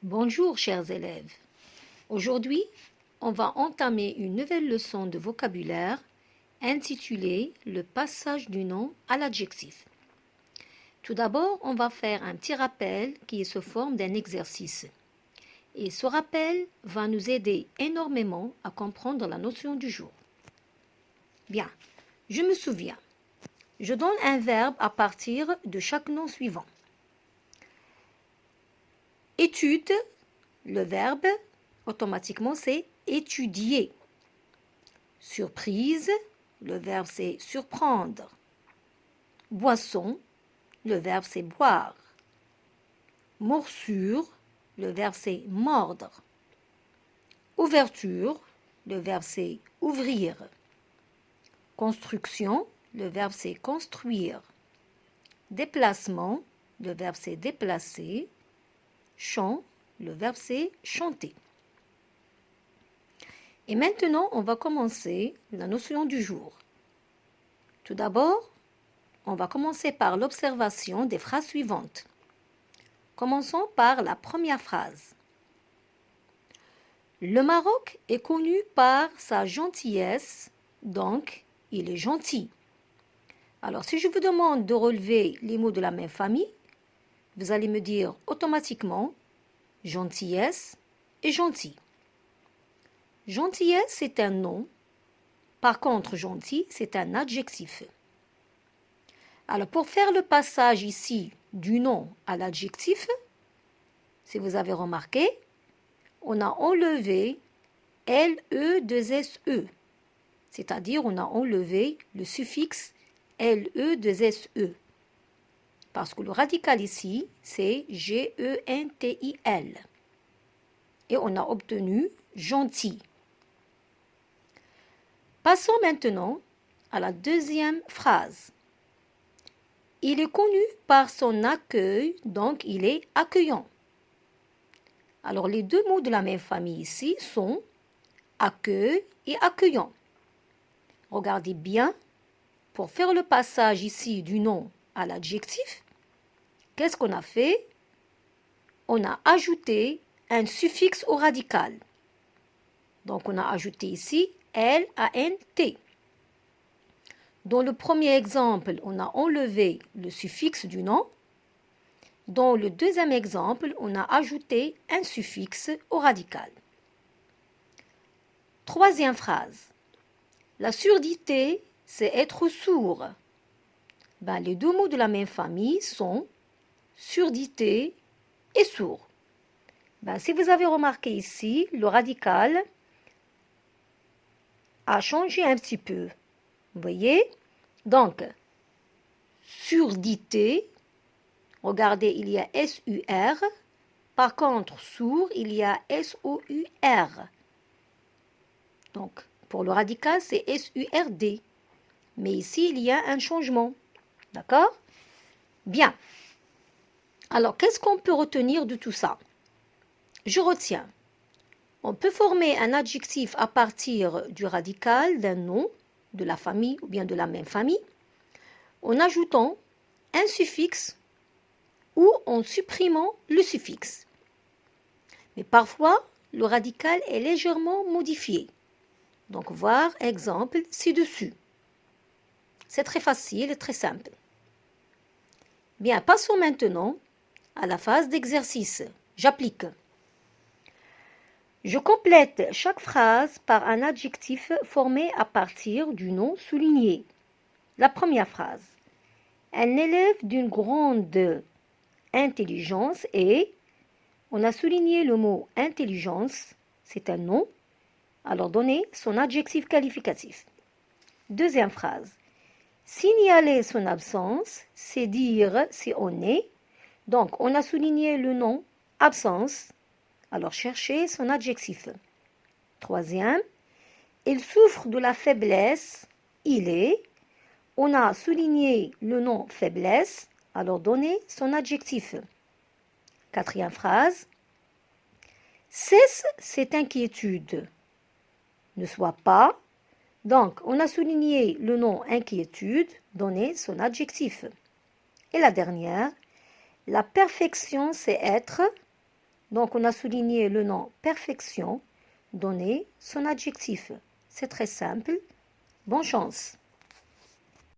Bonjour chers élèves. Aujourd'hui, on va entamer une nouvelle leçon de vocabulaire intitulée Le passage du nom à l'adjectif. Tout d'abord, on va faire un petit rappel qui est sous forme d'un exercice. Et ce rappel va nous aider énormément à comprendre la notion du jour. Bien, je me souviens. Je donne un verbe à partir de chaque nom suivant. Étude, le verbe, automatiquement, c'est étudier. Surprise, le verbe, c'est surprendre. Boisson, le verbe, c'est boire. Morsure, le verbe, c'est mordre. Ouverture, le verbe, c'est ouvrir. Construction, le verbe, c'est construire. Déplacement, le verbe, c'est déplacer. Chant, le verbe, c'est chanter. Et maintenant, on va commencer la notion du jour. Tout d'abord, on va commencer par l'observation des phrases suivantes. Commençons par la première phrase. Le Maroc est connu par sa gentillesse, donc il est gentil. Alors, si je vous demande de relever les mots de la même famille, vous allez me dire automatiquement gentillesse et gentil. Gentillesse, c'est un nom. Par contre, gentil, c'est un adjectif. Alors, pour faire le passage ici du nom à l'adjectif, si vous avez remarqué, on a enlevé LE2SE, c'est-à-dire on a enlevé le suffixe LE2SE, parce que le radical ici, c'est GENTIL. Et on a obtenu gentil. Passons maintenant à la deuxième phrase. Il est connu par son accueil, donc il est accueillant. Alors les deux mots de la même famille ici sont accueil et accueillant. Regardez bien, pour faire le passage ici du nom à l'adjectif, qu'est-ce qu'on a fait? On a ajouté un suffixe au radical. Donc on a ajouté ici LANT. Dans le premier exemple, on a enlevé le suffixe du nom. Dans le deuxième exemple, on a ajouté un suffixe au radical. Troisième phrase. La surdité, c'est être sourd. Les deux mots de la même famille sont surdité et sourd. Si vous avez remarqué ici, le radical a changé un petit peu. Vous voyez? Donc, surdité, regardez, il y a SUR. Par contre, sourd, il y a SOUR. Donc, pour le radical, c'est SURD. Mais ici, il y a un changement. D'accord? Bien. Alors, qu'est-ce qu'on peut retenir de tout ça? Je retiens. On peut former un adjectif à partir du radical d'un nom, de la famille ou bien de la même famille, en ajoutant un suffixe ou en supprimant le suffixe. Mais parfois, le radical est légèrement modifié. Donc, voir exemple ci-dessus. C'est très facile et très simple. Bien, passons maintenant à la phase d'exercice. J'applique. Je complète chaque phrase par un adjectif formé à partir du nom souligné. La première phrase. Un élève d'une grande intelligence et on a souligné le mot intelligence, c'est un nom. Alors donnez son adjectif qualificatif. Deuxième phrase. Signaler son absence, c'est dire si on est. Donc on a souligné le nom absence. Alors cherchez son adjectif. Troisième. Il souffre de la faiblesse, il est. On a souligné le nom faiblesse, alors donnez son adjectif. Quatrième phrase. Cesse cette inquiétude. Ne soit pas. Donc, on a souligné le nom inquiétude, donnez son adjectif. Et la dernière. La perfection, c'est être. Donc, on a souligné le nom perfection, donné son adjectif. C'est très simple. Bonne chance.